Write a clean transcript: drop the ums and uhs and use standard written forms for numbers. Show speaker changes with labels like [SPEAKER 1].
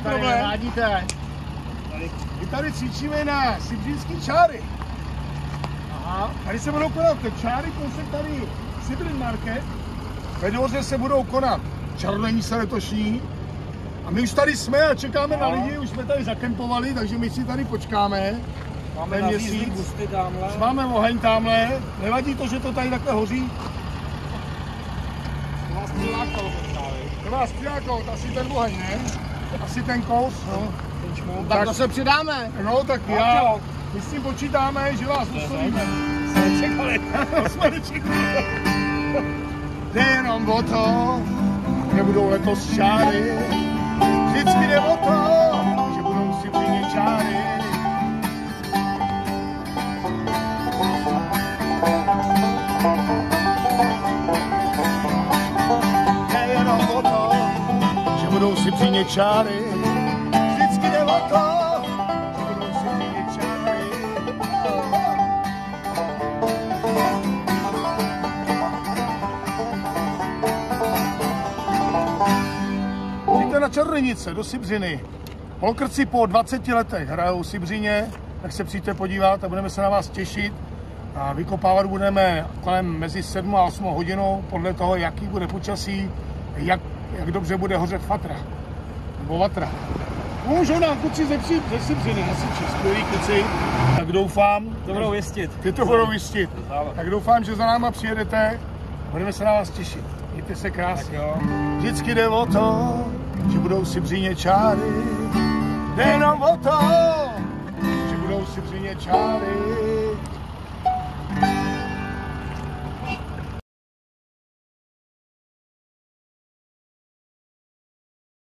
[SPEAKER 1] jediný problém. My tady cvičíme na sibřínský čáry. Aha. Tady se budou konat čáry, kousek tady Sibrin Market. Ve dvoře se budou konat čarodějní se letošní. A my už tady jsme a čekáme na lidi, už jsme tady zakempovali, takže my si tady počkáme.
[SPEAKER 2] Máme nabízlý busty tamhle.
[SPEAKER 1] Máme oheň tamhle, nevadí to, že to tady takhle hoří. To vás střílákol, asi ten oheň, ne? Asi ten kous, no.
[SPEAKER 2] Tak to se přidáme.
[SPEAKER 1] No tak já, my s tím počítáme, že vás oslovíme.
[SPEAKER 2] Jsme nečekali.
[SPEAKER 1] Jsme nečekali. Jde jenom o to, že budou letos čáry. Vždycky jde o to, že budou Sibřině čáry. Jde jenom o to, že budou Sibřině čáry. Vždycky jde o to, že budou Sibřině čáry. Přijďte na Čarodějnice do Sibřiny. Polkrci po 20 letech hrajou Sibřině, tak se přijďte podívat a budeme se na vás těšit. A vykopávat budeme kolem mezi 7 a 8 hodinou, podle toho, jaký bude počasí, jak dobře bude hořet fatra, nebo vatra. Můžou nám kluci ze Sibřiny, hasiči, skvělí kluci, tak doufám,
[SPEAKER 2] To budou jistit.
[SPEAKER 1] ty to budou jistit. Tak doufám, že za náma přijedete, budeme se na vás těšit. Mějte se krásně. Vždycky jde o to, že budou Sibřině čáry. Jde jenom o to, že budou Sibřině čáry.